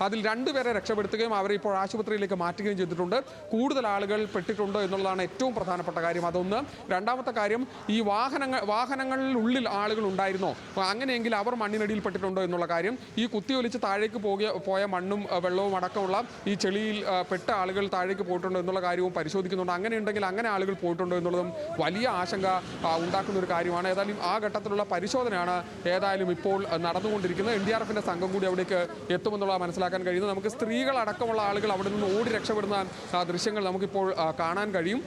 അതിൽ രണ്ടുപേരെ രക്ഷപ്പെടുത്തുകയും അവരെ ഇപ്പോൾ ആശുപത്രിയിലേക്ക് മാറ്റുകയും ചെയ്തിട്ടുണ്ട്. കൂടുതൽ ആളുകൾ പെട്ടിട്ടുണ്ടോ എന്നുള്ളതാണ് ഏറ്റവും പ്രധാനപ്പെട്ട കാര്യം. അതൊന്ന്. രണ്ടാമത്തെ കാര്യം, ഈ വാഹനങ്ങളിലുള്ളിൽ ആളുകൾ ഉണ്ടായിരുന്നോ, അങ്ങനെയെങ്കിൽ അവർ മണ്ണിനടിയിൽ പെട്ടിട്ടുണ്ടോ എന്നുള്ള കാര്യം. ഈ കുത്തിയൊലിച്ച് താഴേക്ക് പോയ മണ്ണും വെള്ളവും അടക്കമുള്ള ഈ ചെളിയിൽ പെട്ട ആളുകൾ താഴേക്ക് പോയിട്ടുണ്ടോ എന്നുള്ള കാര്യവും പരിശോധിക്കുന്നുണ്ട്. അങ്ങനെയുണ്ടെങ്കിൽ അങ്ങനെ ആളുകൾ പോയിട്ടുണ്ടോ എന്നുള്ളതും വലിയ ആശങ്ക ഉണ്ടാക്കുന്ന ഒരു കാര്യമാണ്. ഏതായാലും ആ ഘട്ടത്തിലുള്ള പരിശോധനയാണ് ഏതായാലും ഇപ്പോൾ നടന്നുകൊണ്ടിരിക്കുന്നത്. NDRFിന്റെ സംഘം കൂടി അവിടേക്ക് എത്തുമെന്നുള്ള മനസ്സിലാക്കാൻ കഴിയുന്നത്. നമുക്ക് സ്ത്രീകളടക്കമുള്ള ആളുകൾ അവിടെ നിന്ന് ഓടി രക്ഷപ്പെടുന്ന ദൃശ്യങ്ങൾ നമുക്കിപ്പോൾ കാണാൻ കഴിയും.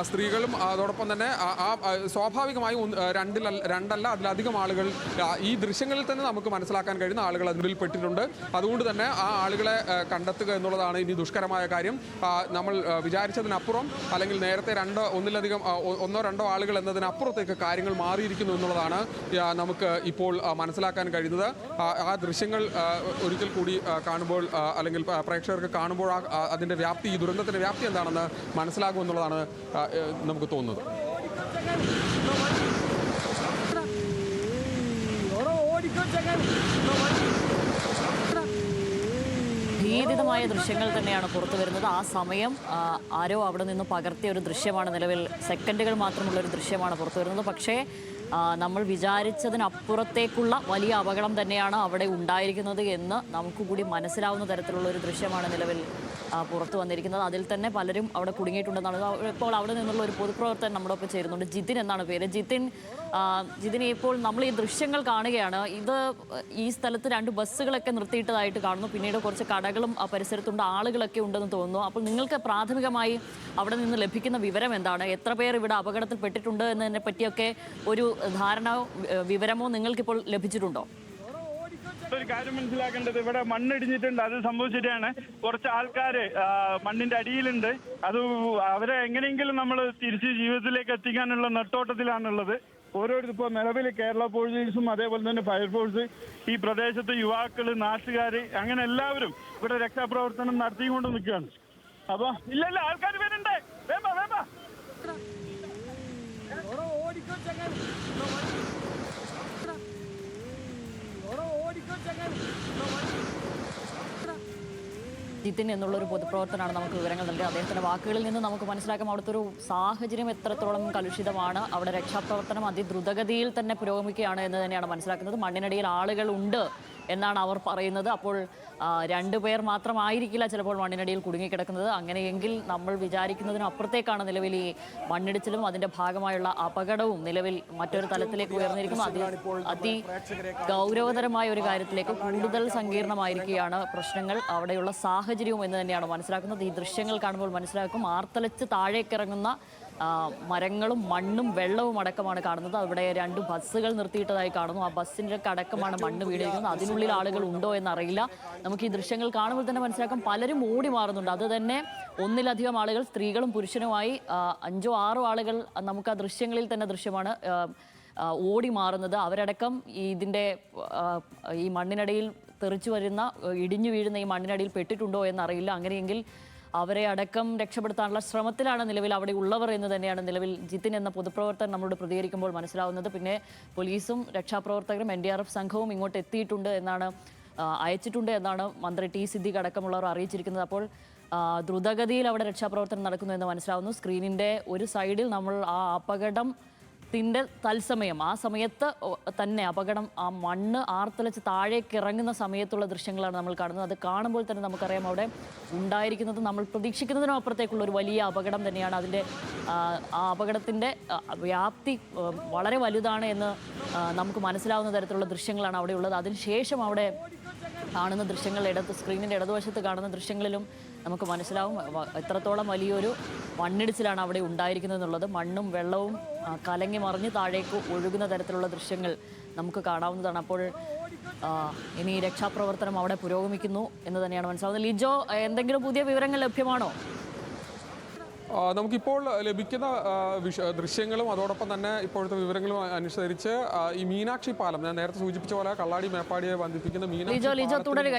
സ്ത്രീകളും അതോടൊപ്പം തന്നെ സ്വാഭാവികമായും രണ്ടല്ല അതിലധികം ആളുകൾ ഈ ദൃശ്യങ്ങളിൽ തന്നെ നമുക്ക് മനസ്സിലാക്കാൻ കഴിയുന്ന ആളുകൾ അതിനുള്ളിൽ പെട്ടിട്ടുണ്ട്. അതുകൊണ്ട് തന്നെ ആ ആളുകളെ കണ്ടെത്തുക എന്നുള്ളതാണ് ഇനി ദുഷ്കരമായ കാര്യം. നമ്മൾ വിചാരിച്ചതിനപ്പുറം അല്ലെങ്കിൽ നേരത്തെ ഒന്നോ രണ്ടോ ആളുകൾ എന്നതിനപ്പുറത്തേക്ക് കാര്യങ്ങൾ മാറിയിരിക്കുന്നു എന്നുള്ളതാണ് നമുക്ക് ഇപ്പോൾ മനസ്സിലാക്കാൻ കഴിയുന്നത്. ആ ദൃശ്യങ്ങൾ ഒരിക്കൽ കൂടി കാണുമ്പോൾ അല്ലെങ്കിൽ പ്രേക്ഷകർക്ക് കാണുമ്പോൾ അതിൻ്റെ വ്യാപ്തി, ഈ ദുരന്തത്തിൻ്റെ വ്യാപ്തി എന്താണെന്ന് മനസ്സിലാകുമെന്നുള്ളത് നമുക്ക് തോന്നുന്നത്. ഭീതിതമായ ദൃശ്യങ്ങൾ തന്നെയാണ് പുറത്തു വരുന്നത്. ആ സമയം ആരോ അവിടെ നിന്ന് പകർത്തിയ ഒരു ദൃശ്യമാണ്. നിലവിൽ സെക്കൻഡുകൾ മാത്രമുള്ള ഒരു ദൃശ്യമാണ് പുറത്തു വരുന്നത്. പക്ഷേ നമ്മൾ വിചാരിച്ചതിനപ്പുറത്തേക്കുള്ള വലിയ അപകടം തന്നെയാണ് അവിടെ ഉണ്ടായിരിക്കുന്നത് എന്ന് നമുക്ക് കൂടി മനസ്സിലാവുന്ന തരത്തിലുള്ള ഒരു ദൃശ്യമാണ് നിലവിൽ പുറത്തു വന്നിരിക്കുന്നത്. അതിൽ തന്നെ പലരും അവിടെ കുടുങ്ങിയിട്ടുണ്ടെന്നാണ്. ഇപ്പോൾ അവിടെ നിന്നുള്ള ഒരു പൊതുപ്രവർത്തകൻ നമ്മുടെ ഒപ്പം ചേരുന്നുണ്ട്. ജിതിൻ എന്നാണ് പേര്. ജിതിൻ, ഇപ്പോൾ നമ്മൾ ഈ ദൃശ്യങ്ങൾ കാണുകയാണ്. ഈ സ്ഥലത്ത് 2 ബസ്സുകളൊക്കെ നിർത്തിയിട്ടതായിട്ട് കാണുന്നു. പിന്നീട് കുറച്ച് കടകളും ആ പരിസരത്തുണ്ട്, ആളുകളൊക്കെ ഉണ്ടെന്ന് തോന്നുന്നു. അപ്പോൾ നിങ്ങൾക്ക് പ്രാഥമികമായി അവിടെ നിന്ന് ലഭിക്കുന്ന വിവരം എന്താണ്? എത്ര പേർ ഇവിടെ അപകടത്തിൽപ്പെട്ടിട്ടുണ്ട് എന്നതിനെ പറ്റിയൊക്കെ ഒരു വിവരമോ നിങ്ങൾക്കിപ്പോൾ ലഭിച്ചിട്ടുണ്ടോ? ഒരു കാര്യം മനസ്സിലാക്കേണ്ടത്, ഇവിടെ മണ്ണിടിഞ്ഞിട്ടുണ്ട്. അത് സംഭവിച്ചിട്ടാണ്. കുറച്ച് ആൾക്കാര് മണ്ണിന്റെ അടിയിലുണ്ട്. അത് അവരെ എങ്ങനെയെങ്കിലും നമ്മൾ തിരിച്ച് ജീവിതത്തിലേക്ക് എത്തിക്കാനുള്ള നെട്ടോട്ടത്തിലാണുള്ളത്. ഓരോരുത്തർ ഇപ്പോൾ നിലവിൽ കേരള പോലീസും അതേപോലെ തന്നെ ഫയർഫോഴ്സ്, ഈ പ്രദേശത്തെ യുവാക്കള്, നാട്ടുകാര്, അങ്ങനെ എല്ലാവരും ഇവിടെ രക്ഷാപ്രവർത്തനം നടത്തിക്കൊണ്ട് നിൽക്കുകയാണ്. അപ്പൊ ഇല്ല ആൾക്കാർ വരുന്നുണ്ട്. വേമ്പ ജിതിൻ എന്നുള്ളൊരു പൊതുപ്രവർത്തനാണ് നമുക്ക് വിവരങ്ങൾ നൽകിയത്. അദ്ദേഹത്തിൻ്റെ വാക്കുകളിൽ നിന്ന് നമുക്ക് മനസ്സിലാക്കാം അവിടുത്തെ ഒരു സാഹചര്യം എത്രത്തോളം കലുഷിതമാണ്. അവിടെ രക്ഷാപ്രവർത്തനം അതിദ്രുതഗതിയിൽ തന്നെ പുരോഗമിക്കുകയാണ് എന്ന് തന്നെയാണ് മനസ്സിലാക്കുന്നത്. മണ്ണിനടിയിൽ ആളുകൾ ഉണ്ട് എന്നാണ് അവർ പറയുന്നത്. അപ്പോൾ 2 പേർ മാത്രമായിരിക്കില്ല ചിലപ്പോൾ മണ്ണിനടിയിൽ കുടുങ്ങിക്കിടക്കുന്നത്. അങ്ങനെയെങ്കിൽ നമ്മൾ വിചാരിക്കുന്നതിനും അപ്പുറത്തേക്കാണ് നിലവിൽ ഈ മണ്ണിടിച്ചിലും അതിൻ്റെ ഭാഗമായുള്ള അപകടവും നിലവിൽ മറ്റൊരു തലത്തിലേക്ക് ഉയർന്നിരിക്കുന്നു. അതി ഗൗരവതരമായ ഒരു കാര്യത്തിലേക്ക് കൂടുതൽ സങ്കീർണമായിരിക്കുകയാണ് പ്രശ്നങ്ങൾ, അവിടെയുള്ള സാഹചര്യവും എന്ന് തന്നെയാണ് മനസ്സിലാക്കുന്നത്. ഈ ദൃശ്യങ്ങൾ കാണുമ്പോൾ മനസ്സിലാക്കും ആർത്തലച്ച് താഴേക്കിറങ്ങുന്ന മരങ്ങളും മണ്ണും വെള്ളവും അടക്കമാണ് കാണുന്നത്. അവിടെ 2 ബസ്സുകൾ നിർത്തിയിട്ടതായി കാണുന്നു. ആ ബസ്സിൻ്റെ അടക്കമാണ് മണ്ണ് വീണിരിക്കുന്നത്. അതിനുള്ളിൽ ആളുകൾ ഉണ്ടോ എന്നറിയില്ല. നമുക്ക് ഈ ദൃശ്യങ്ങൾ കാണുമ്പോൾ തന്നെ മനസ്സിലാക്കാം പലരും ഓടി മാറുന്നുണ്ട്. അത് തന്നെ ഒന്നിലധികം ആളുകൾ, സ്ത്രീകളും പുരുഷനുമായി 5 or 6 ആളുകൾ നമുക്ക് ആ ദൃശ്യങ്ങളിൽ തന്നെ ദൃശ്യമാണ് ഓടി മാറുന്നത്. അവരടക്കം ഈ മണ്ണിനടിയിൽ തെറിച്ചു വരുന്ന, ഇടിഞ്ഞു വീഴുന്ന ഈ മണ്ണിനടിയിൽ പെട്ടിട്ടുണ്ടോ എന്നറിയില്ല. അങ്ങനെയെങ്കിൽ അവരെ അടക്കം രക്ഷപ്പെടുത്താനുള്ള ശ്രമത്തിലാണ് നിലവിൽ അവിടെ ഉള്ളവർ എന്ന് തന്നെയാണ് നിലവിൽ ജിതിൻ എന്ന പൊതുപ്രവർത്തകൻ നമ്മളോട് പ്രതികരിക്കുമ്പോൾ മനസ്സിലാവുന്നത്. പിന്നെ പോലീസും രക്ഷാപ്രവർത്തകരും NDRF സംഘവും ഇങ്ങോട്ട് അയച്ചിട്ടുണ്ട് എന്നാണ് മന്ത്രി T. സിദ്ദീഖ് അടക്കമുള്ളവർ അറിയിച്ചിരിക്കുന്നത്. അപ്പോൾ ദ്രുതഗതിയിൽ അവിടെ രക്ഷാപ്രവർത്തനം നടക്കുന്നു എന്ന് മനസ്സിലാവുന്നു. സ്ക്രീനിൻ്റെ ഒരു സൈഡിൽ നമ്മൾ ആ അപകടത്തിൻ്റെ തത്സമയം, ആ സമയത്ത് തന്നെ ആ മണ്ണ് ആർത്തലച്ച് താഴേക്ക് ഇറങ്ങുന്ന സമയത്തുള്ള ദൃശ്യങ്ങളാണ് നമ്മൾ കാണുന്നത്. അത് കാണുമ്പോൾ തന്നെ നമുക്കറിയാം അവിടെ ഉണ്ടായിരിക്കുന്നത് നമ്മൾ പ്രതീക്ഷിക്കുന്നതിനും അപ്പുറത്തേക്കുള്ള ഒരു വലിയ അപകടം തന്നെയാണ്. ആ അപകടത്തിൻ്റെ വ്യാപ്തി വളരെ വലുതാണ് എന്ന് നമുക്ക് മനസ്സിലാവുന്ന തരത്തിലുള്ള ദൃശ്യങ്ങളാണ് അവിടെ ഉള്ളത്. അതിനുശേഷം അവിടെ കാണുന്ന ദൃശ്യങ്ങൾ, സ്ക്രീനിൻ്റെ ഇടതുവശത്ത് കാണുന്ന ദൃശ്യങ്ങളിലും നമുക്ക് മനസ്സിലാവും എത്രത്തോളം വലിയൊരു മണ്ണിടിച്ചിലാണ് അവിടെ ഉണ്ടായിരിക്കുന്നത് എന്നുള്ളത്. മണ്ണും വെള്ളവും കലങ്ങി മറിഞ്ഞ് താഴേക്ക് ഒഴുകുന്ന തരത്തിലുള്ള ദൃശ്യങ്ങൾ നമുക്ക് കാണാവുന്നതാണ്. അപ്പോൾ ഇനി രക്ഷാപ്രവർത്തനം അവിടെ പുരോഗമിക്കുന്നു എന്ന് തന്നെയാണ് മനസ്സിലാവുന്നത്. ലിജോ, എന്തെങ്കിലും പുതിയ വിവരങ്ങൾ ലഭ്യമാണോ? നമുക്കിപ്പോൾ ലഭിക്കുന്ന ദൃശ്യങ്ങളും അതോടൊപ്പം തന്നെ ഇപ്പോഴത്തെ വിവരങ്ങളും അനുസരിച്ച് ഈ മീനാക്ഷി പാലം, ഞാൻ നേരത്തെ സൂചിപ്പിച്ച പോലെ കള്ളാടി മേപ്പാടിയെ ബന്ധിപ്പിക്കുന്ന മീനാക്ഷി